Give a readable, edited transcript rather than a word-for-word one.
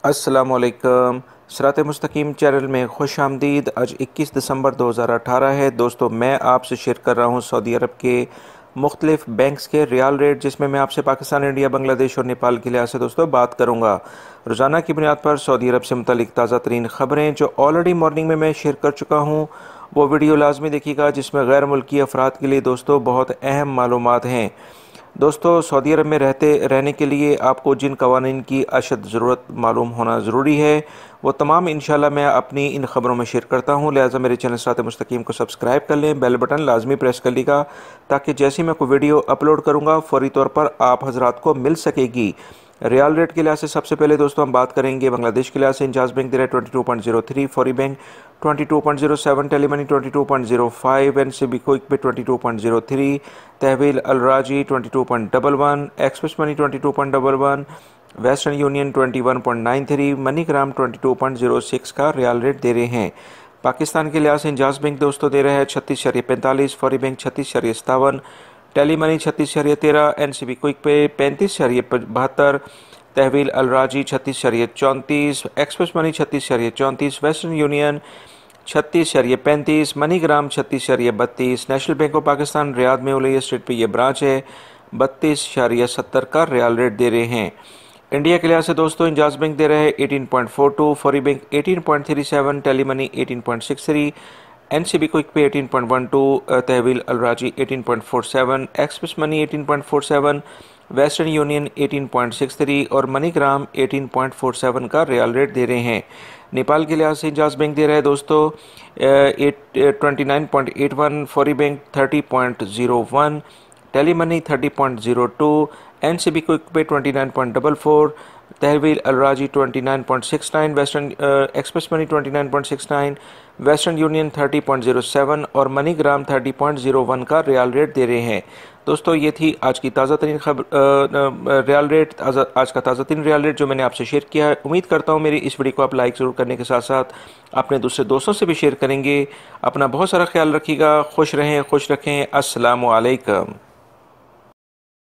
अस्सलामुअलैकुम। सिरात मुस्तकीम चैनल में खुश आमदीद। आज 21 दिसंबर 2018 है। दोस्तों, मैं आपसे शेयर कर रहा हूँ सऊदी अरब के मुख्तलिफ बैंक्स के रियाल रेट, जिसमें मैं आपसे पाकिस्तान, इंडिया, बांग्लादेश और नेपाल के लिहाज से दोस्तों बात करूँगा। रोज़ाना की बुनियाद पर सऊदी अरब से मुतालिक ताज़ा तरीन खबरें जो ऑलरेडी मॉर्निंग में मैं शेयर कर चुका हूँ, वो वीडियो लाजमी देखिएगा, जिसमें गैर मुल्की अफराद के लिए दोस्तों बहुत अहम मालूमात हैं। दोस्तों, सऊदी अरब में रहने के लिए आपको जिन कवानीन की अशद ज़रूरत मालूम होना ज़रूरी है, वो तमाम इंशाल्लाह मैं अपनी इन खबरों में शेयर करता हूं। लिहाजा मेरे चैनल सिरात मुस्तकीम को सब्सक्राइब कर लें, बेल बटन लाजमी प्रेस कर लीजिएगा, ताकि जैसे ही मैं कोई वीडियो अपलोड करूंगा फौरी तौर पर आप हजरात को मिल सकेगी। रियाल रेट के लिहाज से सबसे पहले दोस्तों हम बात करेंगे बांग्लादेश के लिहाज से। इंजाज बैंक दे रहा है 22.03, फौरी bank 22.07, Telemoney 22.05, NCB Quick Pay 22.03, Tahweel Al Rajhi 22.11, Express Money 22.11, Western Union 21.93, MoneyGram 22.06 का रियाल रेट दे रहे हैं। पाकिस्तान के लिहाज से इंजाज बैंक दोस्तों दे रहा है 36.45, Fawri bank 36.57, Tele Money 36.13, NCB Quick Pay 35.72, Tahweel Al Rajhi 36.34, Express Money 36.34, Western Union 36.35, MoneyGram 36.32, National Bank of Pakistan Riyadh में उलैया स्ट्रीट पे ये ब्रांच है, 32.70 का रियाल रेट दे रहे हैं। इंडिया के लिहाज से दोस्तों इंजाज बैंक दे रहे हैं 18.42, Fawri bank 18.37, Tele Money 18.63, NCB Quick Pay 18.12, Tahweel Al Rajhi 18.47, Express Money 18.47, Western Union 18.63 और मनी ग्राम 18.47 का रियाल रेट दे रहे हैं। नेपाल के लिहाज से इंजाज बैंक दे रहा है दोस्तों 29.81, Fawri bank 30.01, Tele Money 30.02, NCB Quick Pay 29.44, Tahweel Al Rajhi 29.69, Western Express Money 29.69, Western Union 30.07 और मनी ग्राम 30.01 का रियाल रेट दे रहे हैं। दोस्तों, ये थी आज की ताज़ा तरीन रियाल रेट, आज का ताज़ा तरीन रियाल रेट जो मैंने आपसे शेयर किया है। उम्मीद करता हूँ मेरी इस वीडियो को आप लाइक ज़रूर करने के साथ साथ अपने दूसरे दोस्तों से भी शेयर करेंगे। अपना बहुत सारा ख्याल रखिएगा। खुश रहें, खुश रखें। अस्सलामु अलैकुम।